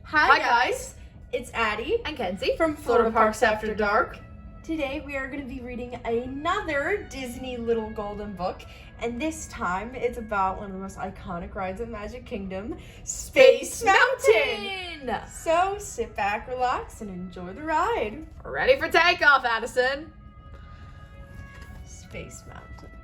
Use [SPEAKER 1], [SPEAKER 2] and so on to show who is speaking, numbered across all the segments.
[SPEAKER 1] Hi guys, it's Addie
[SPEAKER 2] and Kenzie
[SPEAKER 1] from Florida Parks After Dark. Today we are going to be reading another Disney Little Golden Book, and this time it's about one of the most iconic rides in Magic Kingdom, Space Mountain! So sit back, relax, and enjoy the ride.
[SPEAKER 2] Ready for takeoff, Addison.
[SPEAKER 1] Space Mountain.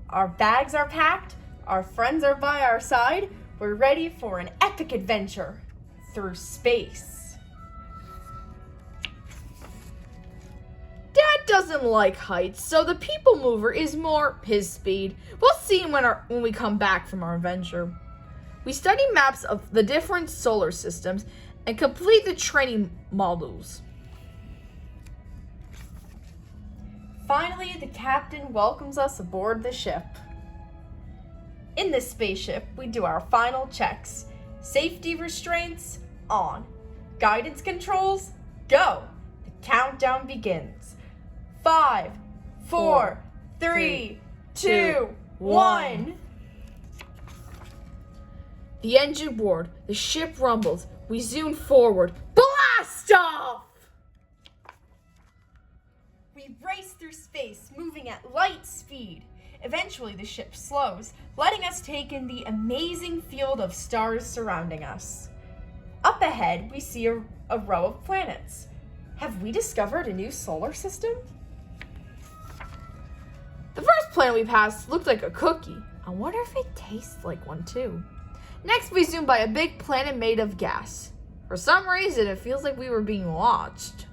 [SPEAKER 1] Our bags are packed, our friends are by our side, we're ready for an epic adventure through space.
[SPEAKER 2] Dad doesn't like heights, so the people mover is more his speed. We'll see him when we come back from our adventure. We study maps of the different solar systems and complete the training modules.
[SPEAKER 1] Finally, the captain welcomes us aboard the ship. In this spaceship, we do our final checks. Safety restraints, on. Guidance controls, go. The countdown begins. 5, 4, 3, 2, 1.
[SPEAKER 2] The engine roared, the ship rumbles, we zoom forward. Blast off!
[SPEAKER 1] We race through space, moving at light speed. Eventually, the ship slows, letting us take in the amazing field of stars surrounding us. Up ahead, we see a row of planets. Have we discovered a new solar system?
[SPEAKER 2] The first planet we passed looked like a cookie. I wonder if it tastes like one too. Next, we zoom by a big planet made of gas. For some reason, it feels like we were being watched.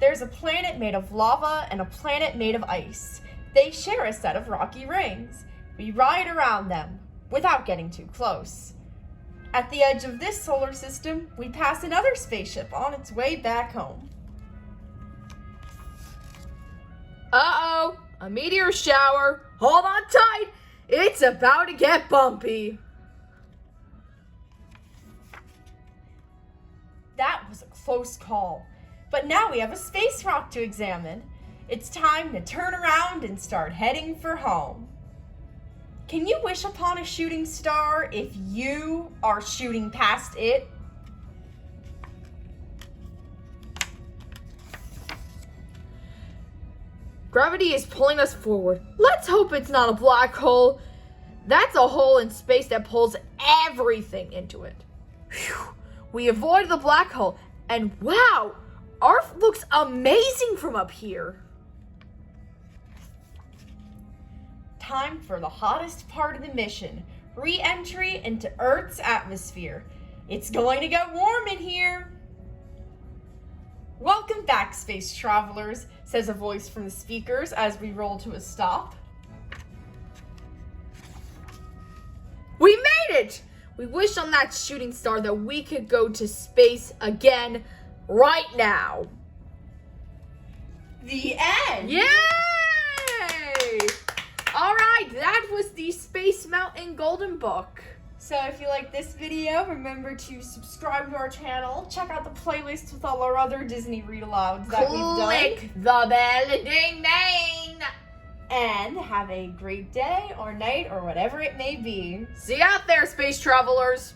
[SPEAKER 1] There's a planet made of lava and a planet made of ice. They share a set of rocky rings. We ride around them without getting too close. At the edge of this solar system, we pass another spaceship on its way back home.
[SPEAKER 2] Uh-oh, a meteor shower. Hold on tight. It's about to get bumpy.
[SPEAKER 1] That was a close call. But now we have a space rock to examine. It's time to turn around and start heading for home. Can you wish upon a shooting star if you are shooting past it?
[SPEAKER 2] Gravity is pulling us forward. Let's hope it's not a black hole. That's a hole in space that pulls everything into it. Whew. We avoid the black hole, and wow! Earth looks amazing from up here.
[SPEAKER 1] Time for the hottest part of the mission, re-entry into Earth's atmosphere. It's going to get warm in here. Welcome back, space travelers, says a voice from the speakers as we roll to a stop.
[SPEAKER 2] We made it! We wish on that shooting star that we could go to space again right now.
[SPEAKER 1] The end!
[SPEAKER 2] Yay! All right, that was the Space Mountain Golden Book.
[SPEAKER 1] So if you like this video, remember to subscribe to our channel. Check out the playlist with all our other Disney read-alouds that we've done.
[SPEAKER 2] Click the bell, ding ding.
[SPEAKER 1] And have a great day or night or whatever it may be.
[SPEAKER 2] See you out there, space travelers.